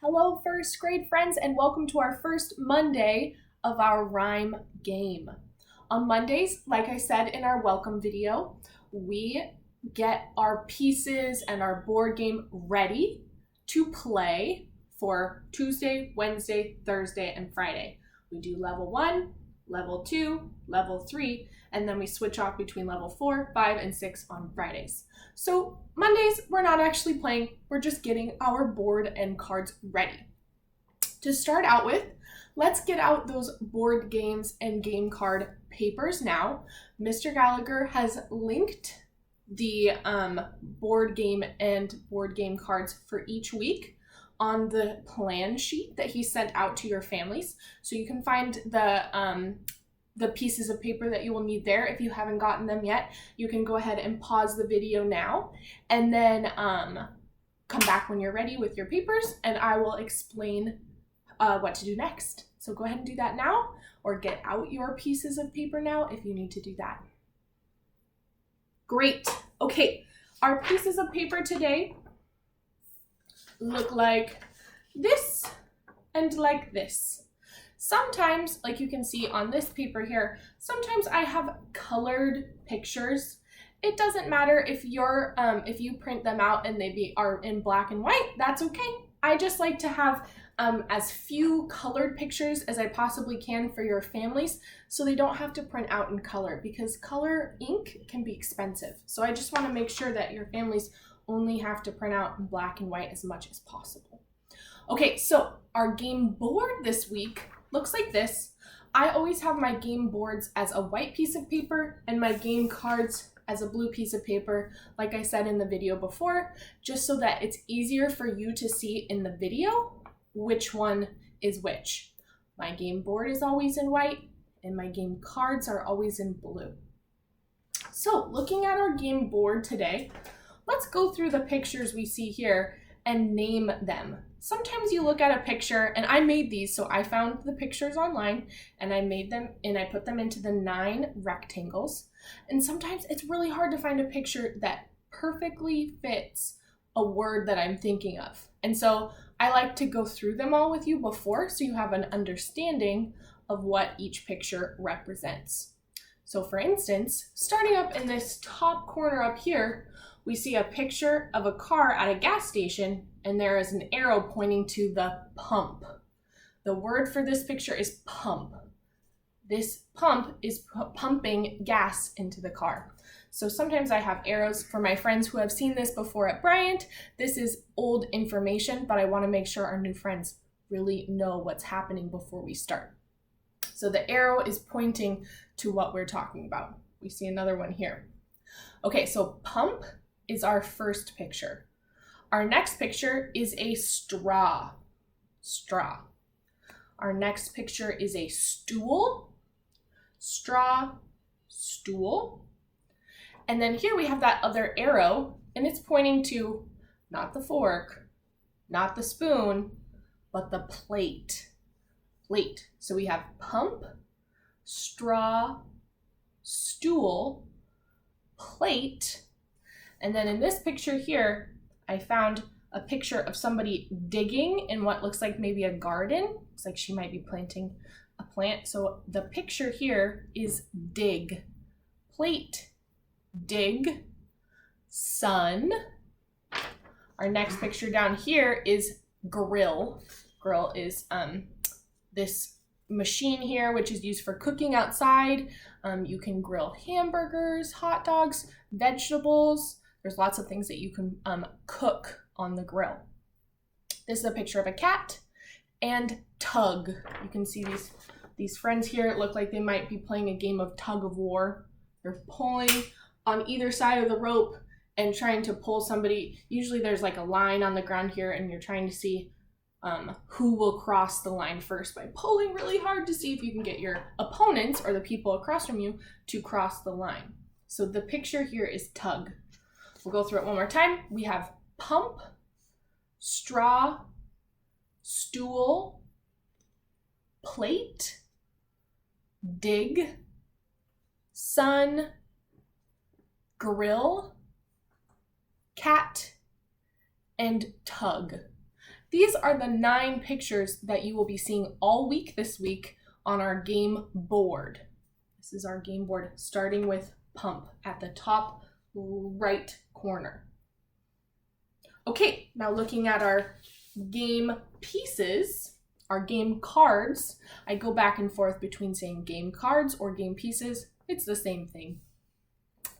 Hello, first grade friends, and welcome to our first Monday of our rhyme game. On Mondays, like I said in our welcome video, we get our pieces and our board game ready to play for Tuesday, Wednesday, Thursday, and Friday. We do level 1, level 2, level 3, and then we switch off between level 4, 5, and 6 on Fridays. So Mondays, we're not actually playing, we're just getting our board and cards ready. To start out with, let's get out those board games and game card papers now. Mr. Gallagher has linked the board game and board game cards for each week on the plan sheet that he sent out to your families. So you can find the pieces of paper that you will need there. If you haven't gotten them yet, you can go ahead and pause the video now and then come back when you're ready with your papers and I will explain what to do next. So go ahead and do that now, or get out your pieces of paper now if you need to do that. Great. Okay, our pieces of paper today look like this and like this. Sometimes, like you can see on this paper here, sometimes I have colored pictures. It doesn't matter if if you print them out and they are in black and white, that's okay. I just like to have as few colored pictures as I possibly can for your families so they don't have to print out in color, because color ink can be expensive. So I just want to make sure that your families only have to print out in black and white as much as possible. Okay, so our game board this week looks like this. I always have my game boards as a white piece of paper and my game cards as a blue piece of paper, like I said in the video before, just so that it's easier for you to see in the video which one is which. My game board is always in white and my game cards are always in blue. So looking at our game board today, let's go through the pictures we see here and name them. Sometimes you look at a picture, and I made these, so I found the pictures online and I made them and I put them into the 9 rectangles. And sometimes it's really hard to find a picture that perfectly fits a word that I'm thinking of. And so I like to go through them all with you before so you have an understanding of what each picture represents. So for instance, starting up in this top corner up here, we see a picture of a car at a gas station and there is an arrow pointing to the pump. The word for this picture is pump. This pump is pumping gas into the car. So sometimes I have arrows. For my friends who have seen this before at Bryant, this is old information, but I want to make sure our new friends really know what's happening before we start. So the arrow is pointing to what we're talking about. We see another one here. Okay, so pump is our first picture. Our next picture is a straw. Straw. Our next picture is a stool. Straw, stool. And then here we have that other arrow, and it's pointing to not the fork, not the spoon, but the plate. Plate. So we have pump, straw, stool, plate. And then in this picture here, I found a picture of somebody digging in what looks like maybe a garden. Looks like she might be planting a plant. So the picture here is dig. Plate, dig, sun. Our next picture down here is grill. Grill is this machine here, which is used for cooking outside. You can grill hamburgers, hot dogs, vegetables. There's lots of things that you can cook on the grill. This is a picture of a cat and tug. You can see these friends here look like they might be playing a game of tug of war. They're pulling on either side of the rope and trying to pull somebody. Usually there's like a line on the ground here and you're trying to see who will cross the line first by pulling really hard to see if you can get your opponents or the people across from you to cross the line. So the picture here is tug. We'll go through it one more time. We have pump, straw, stool, plate, dig, sun, grill, cat, and tug. These are the 9 pictures that you will be seeing all week this week on our game board. This is our game board, starting with pump at the top right corner. Okay, now looking at our game pieces, our game cards, I go back and forth between saying game cards or game pieces. It's the same thing.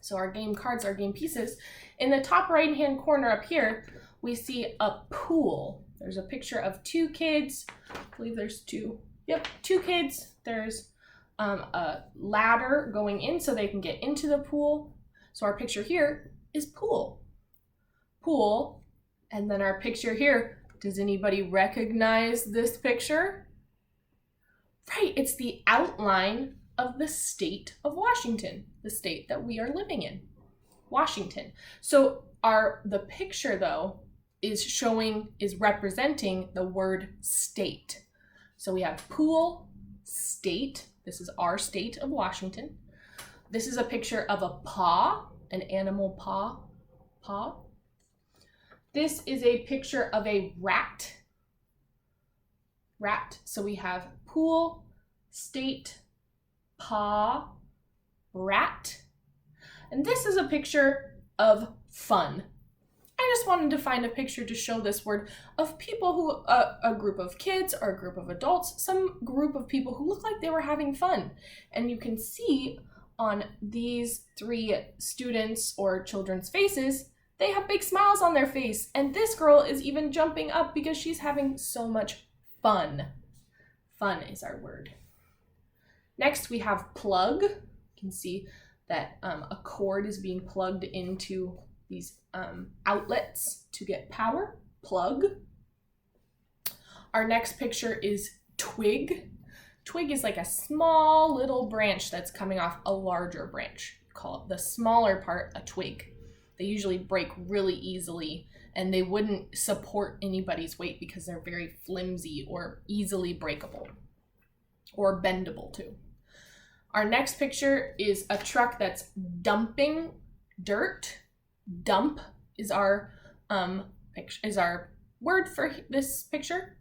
So our game cards, our game pieces. In the top right-hand corner up here, we see a pool. There's a picture of 2 kids. I believe there's 2. Yep, 2 kids. There's a ladder going in so they can get into the pool. So our picture here is pool. Pool. And then our picture here, does anybody recognize this picture? Right, it's the outline of the state of Washington, the state that we are living in, Washington. So the picture though is representing the word state. So we have pool, state. This is our state of Washington. This is a picture of a paw, an animal paw. This is a picture of a rat. So we have pool, state, paw, rat. And this is a picture of fun. I just wanted to find a picture to show this word of people who, a group of kids or a group of adults, some group of people who look like they were having fun. And you can see on these 3 students or children's faces, they have big smiles on their face, and this girl is even jumping up because she's having so much fun. Fun is our word. Next, we have plug. You can see that a cord is being plugged into these outlets to get power. Plug. Our next picture is twig. Twig is like a small little branch that's coming off a larger branch. We call it the smaller part a twig. They usually break really easily, and they wouldn't support anybody's weight because they're very flimsy or easily breakable or bendable too. Our next picture is a truck that's dumping dirt. Dump is our word for this picture.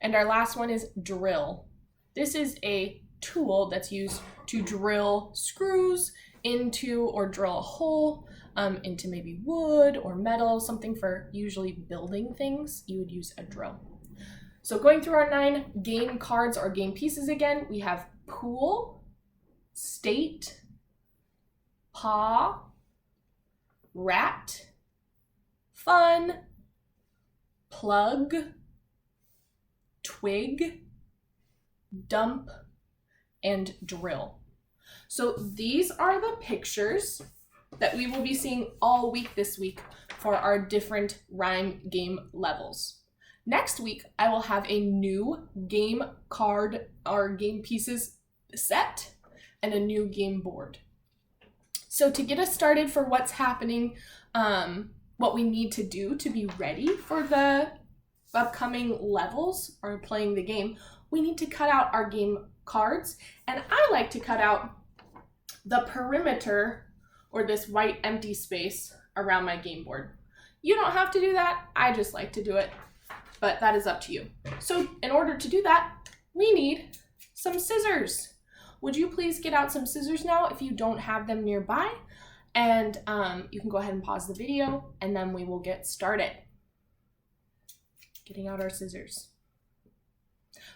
And our last one is drill. This is a tool that's used to drill screws into or drill a hole into maybe wood or metal, something for usually building things. You would use a drill. So going through our 9 game cards or game pieces again, we have pool, state, paw, rat, fun, plug, twig, dump, and drill. So these are the pictures that we will be seeing all week this week for our different rhyme game levels. Next week, I will have a new game card or game pieces set and a new game board. So to get us started for what's happening, what we need to do to be ready for the upcoming levels or playing the game, we need to cut out our game cards. And I like to cut out the perimeter or this white empty space around my game board. You don't have to do that. I just like to do it, but that is up to you. So in order to do that, we need some scissors. Would you please get out some scissors now if you don't have them nearby? And you can go ahead and pause the video and then we will get started. Getting out our scissors.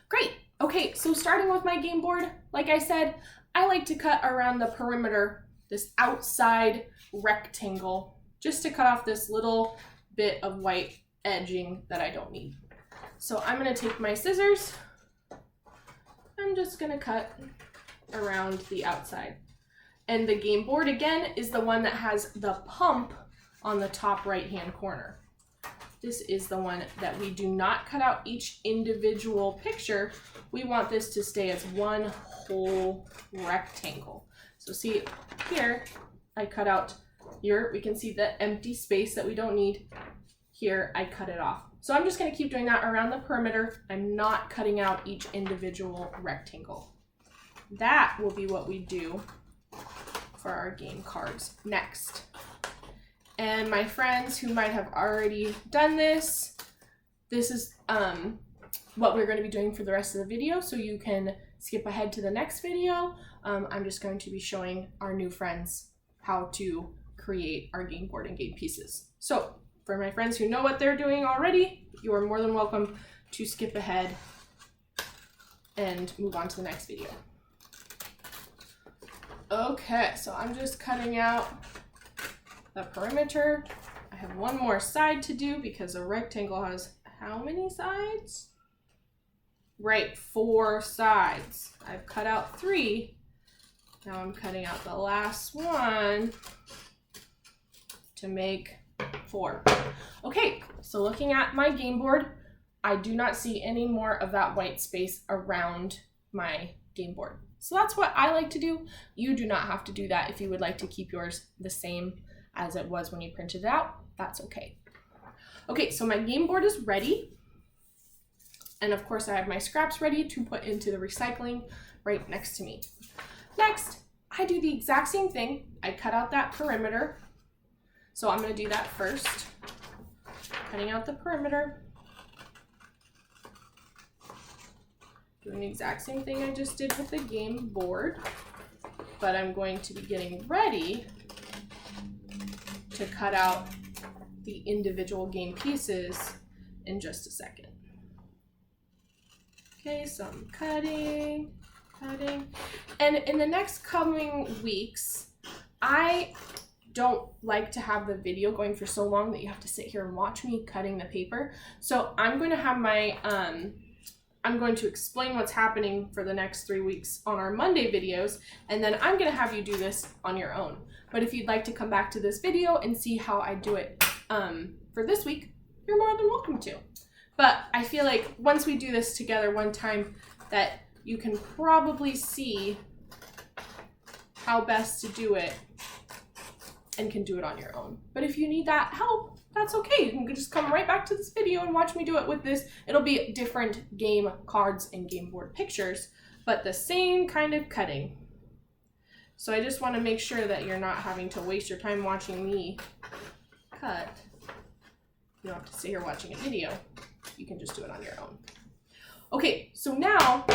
Great. Okay, so starting with my game board, like I said, I like to cut around the perimeter, this outside rectangle, just to cut off this little bit of white edging that I don't need. So I'm gonna take my scissors. I'm just gonna cut around the outside. And the game board again is the one that has the pump on the top right-hand corner. This is the one that we do not cut out each individual picture. We want this to stay as one whole rectangle. So see here, I cut out here. We can see the empty space that we don't need. Here, I cut it off. So I'm just gonna keep doing that around the perimeter. I'm not cutting out each individual rectangle. That will be what we do for our game cards next. And my friends who might have already done this, this is what we're going to be doing for the rest of the video, so you can skip ahead to the next video. I'm just going to be showing our new friends how to create our game board and game pieces. So for my friends who know what they're doing already, you are more than welcome to skip ahead and move on to the next video. Okay, so I'm just cutting out the perimeter. I have one more side to do because a rectangle has how many sides? Right, 4 sides. I've cut out 3. Now I'm cutting out the last one to make 4. Okay, so looking at my game board, I do not see any more of that white space around my game board. So that's what I like to do. You do not have to do that if you would like to keep yours the same as it was when you printed it out. That's okay. Okay, so my game board is ready. And of course I have my scraps ready to put into the recycling right next to me. Next, I do the exact same thing. I cut out that perimeter. So I'm going to do that first. Cutting out the perimeter. Doing the exact same thing I just did with the game board. But I'm going to be getting ready to cut out the individual game pieces in just a second. Okay, so I'm cutting. And in the next coming weeks, I don't like to have the video going for so long that you have to sit here and watch me cutting the paper. So I'm going to have my, I'm going to explain what's happening for the next 3 weeks on our Monday videos, and then I'm going to have you do this on your own. But if you'd like to come back to this video and see how I do it for this week, you're more than welcome to. But I feel like once we do this together one time, that you can probably see how best to do it and can do it on your own. But if you need that help, that's okay. You can just come right back to this video and watch me do it with this. It'll be different game cards and game board pictures, but the same kind of cutting. So I just want to make sure that you're not having to waste your time watching me cut. You don't have to sit here watching a video. You can just do it on your own. Okay, so now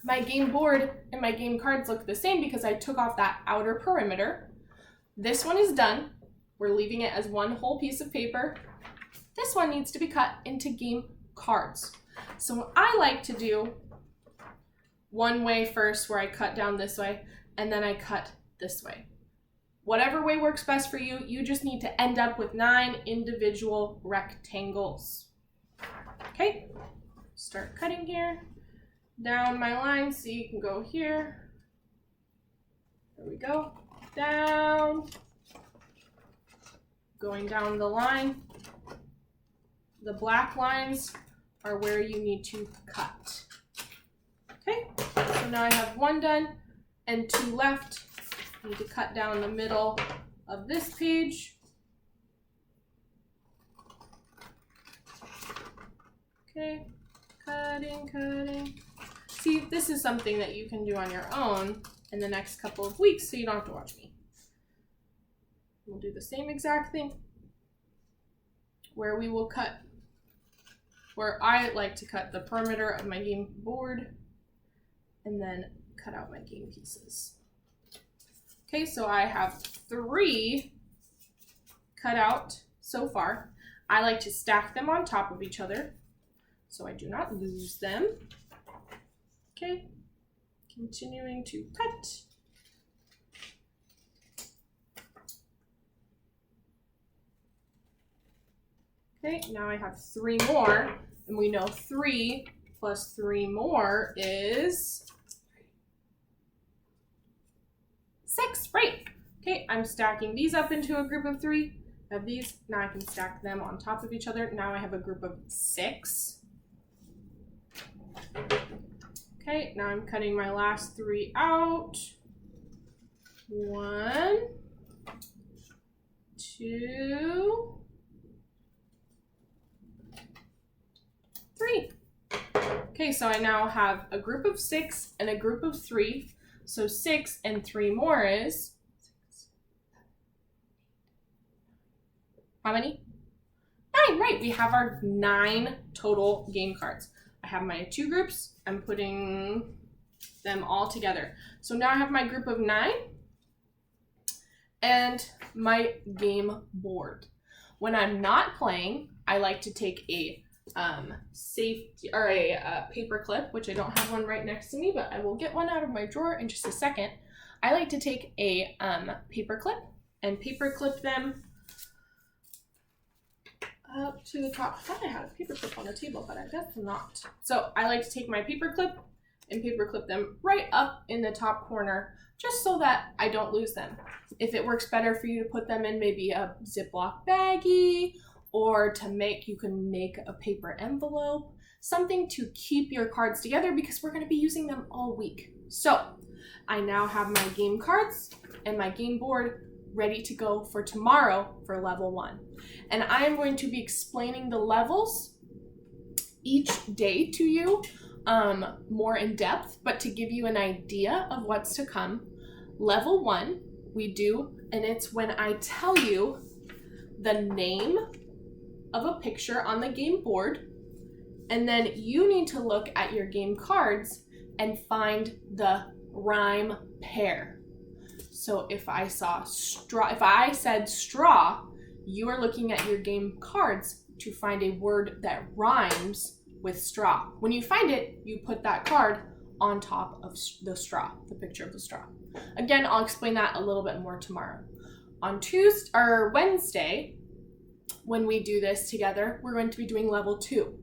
my game board and my game cards look the same because I took off that outer perimeter. This one is done. We're leaving it as one whole piece of paper. This one needs to be cut into game cards. So what I like to do one way first, where I cut down this way, and then I cut this way. Whatever way works best for you, you just need to end up with 9 individual rectangles. Okay, start cutting here, down my line, so you can go here. There we go, down, going down the line. The black lines are where you need to cut. Okay, so now I have 1 done and 2 left. I need to cut down the middle of this page. Okay, cutting. See, this is something that you can do on your own in the next couple of weeks, so you don't have to watch me. We'll do the same exact thing where we will cut, where I like to cut the perimeter of my game board and then cut out my game pieces. Okay, so I have 3 cut out so far. I like to stack them on top of each other so I do not lose them. Okay, continuing to cut. Okay, now I have 3 more, and we know 3 plus 3 more is 6, right? Okay, I'm stacking these up into a group of 3. I have these, now I can stack them on top of each other. Now I have a group of 6. Okay, now I'm cutting my last 3 out. 1, 2, 3. Okay, so I now have a group of 6 and a group of 3. So 6 and 3 more is how many? 9, right, we have our 9 total game cards. I have my 2 groups. I'm putting them all together. So now I have my group of 9 and my game board. When I'm not playing, I like to take a safety or a paper clip, which I don't have one right next to me, but I will get one out of my drawer in just a second. I like to take a paper clip and paper clip them up to the top. I thought I had a paper clip on the table, but I guess not. So I like to take my paper clip and paper clip them right up in the top corner, just so that I don't lose them. If it works better for you to put them in maybe a Ziploc baggie, or you can make a paper envelope, something to keep your cards together because we're gonna be using them all week. So I now have my game cards and my game board ready to go for tomorrow for level 1. And I am going to be explaining the levels each day to you more in depth, but to give you an idea of what's to come. Level 1 we do, and it's when I tell you the name of a picture on the game board, and then you need to look at your game cards and find the rhyme pair. So if I said straw, you are looking at your game cards to find a word that rhymes with straw. When you find it, you put that card on top of the straw, the picture of the straw. Again, I'll explain that a little bit more tomorrow. On Wednesday, when we do this together, we're going to be doing level 2.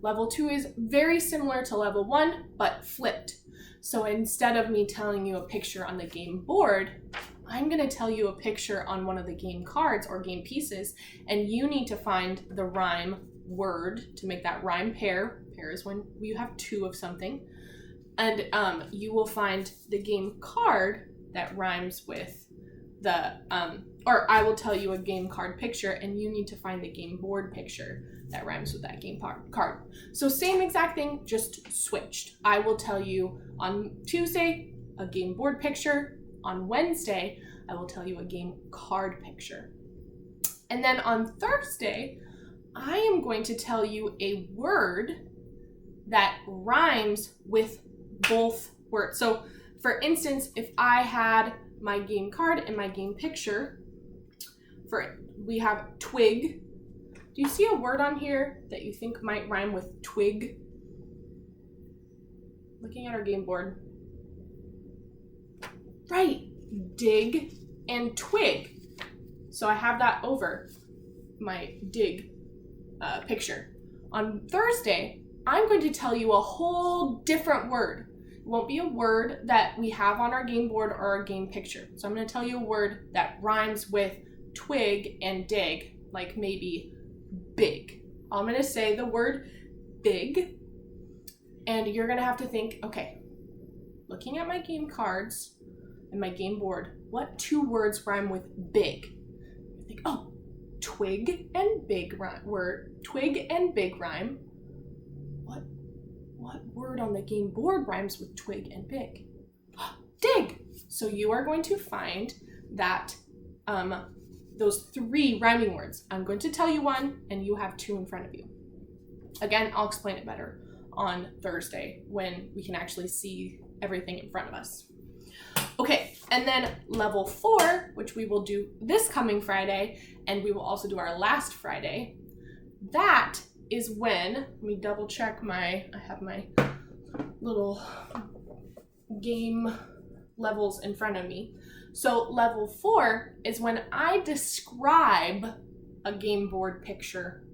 Level 2 is very similar to level 1, but flipped. So instead of me telling you a picture on the game board, I'm going to tell you a picture on one of the game cards or game pieces, and you need to find the rhyme word to make that rhyme pair. Pair is when you have 2 of something. And you will find the game card that rhymes with the, or I will tell you a game card picture, and you need to find the game board picture that rhymes with that game card. So same exact thing, just switched. I will tell you on Tuesday a game board picture. On Wednesday, I will tell you a game card picture. And then on Thursday, I am going to tell you a word that rhymes with both words. So for instance, if I had my game card and my game picture, we have twig. Do you see a word on here that you think might rhyme with twig? Looking at our game board. Right, dig and twig. So I have that over my dig picture. On Thursday, I'm going to tell you a whole different word. It won't be a word that we have on our game board or our game picture. So I'm going to tell you a word that rhymes with twig and dig, like maybe big. I'm going to say the word big, and you're going to have to think, okay, looking at my game cards and my game board, what 2 words rhyme with big? You think, oh, twig and big rhyme. Twig and big rhyme. What word on the game board rhymes with twig and big? Dig. So you are going to find that those 3 rhyming words. I'm going to tell you one, and you have 2 in front of you. Again, I'll explain it better on Thursday when we can actually see everything in front of us. Okay, and then level 4, which we will do this coming Friday, and we will also do our last Friday. That is when, let me double check I have my little game levels in front of me. So level 4 is when I describe a game board picture,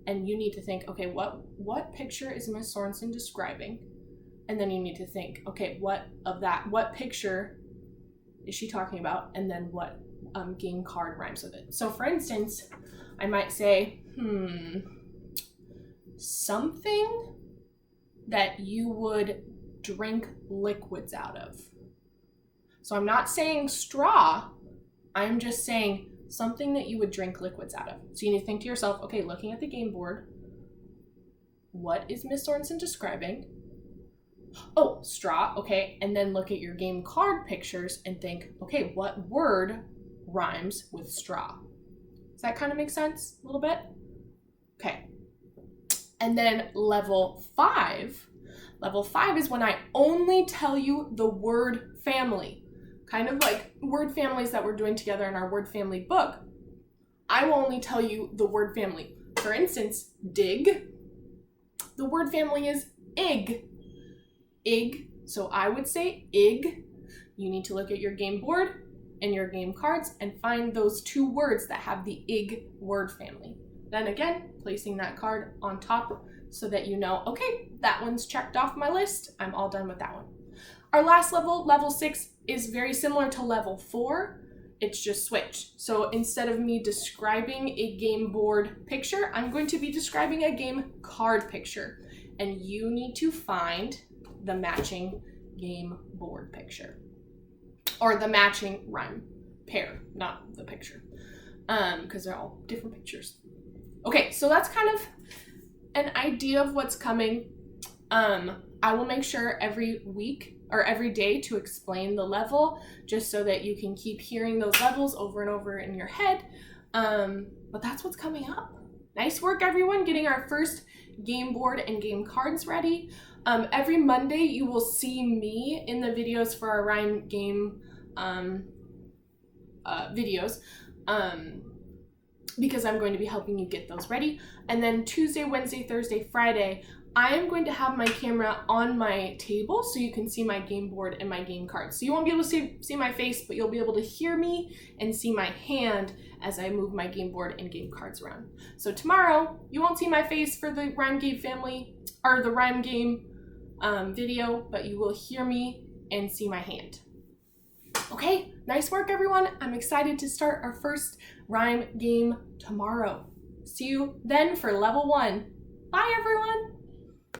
and you need to think, okay, what picture is Miss Sorensen describing? And then you need to think, okay, what picture is she talking about? And then what game card rhymes with it? So for instance, I might say, something that you would drink liquids out of. So I'm not saying straw, I'm just saying something that you would drink liquids out of. So you need to think to yourself, okay, looking at the game board, what is Miss Sorensen describing? Oh, straw, okay, and then look at your game card pictures and think, okay, what word rhymes with straw? Does that kind of make sense a little bit? Okay. And then level 5. Level 5 is when I only tell you the word family. Kind of like word families that we're doing together in our word family book. I will only tell you the word family. For instance, dig. The word family is ig. Ig. So I would say ig. You need to look at your game board and your game cards and find those 2 words that have the ig word family. Then again, placing that card on top so that you know, okay, that one's checked off my list. I'm all done with that one. Our last level, level 6, is very similar to level 4. It's just switched. So instead of me describing a game board picture, I'm going to be describing a game card picture. And you need to find the matching game board picture. Or the matching rhyme pair, not the picture. Because they're all different pictures. Okay, so that's kind of an idea of what's coming. I will make sure every week or every day to explain the level, just so that you can keep hearing those levels over and over in your head. But that's what's coming up. Nice work, everyone, getting our first game board and game cards ready. Every Monday, you will see me in the videos for our rhyme game videos. Because I'm going to be helping you get those ready. And then Tuesday, Wednesday, Thursday, Friday, I am going to have my camera on my table so you can see my game board and my game cards. So you won't be able to see my face, but you'll be able to hear me and see my hand as I move my game board and game cards around. So tomorrow, you won't see my face for the rhyme game family or the rhyme game video, but you will hear me and see my hand. Okay, nice work, everyone. I'm excited to start our first rhyme game tomorrow. See you then for level 1. Bye, everyone.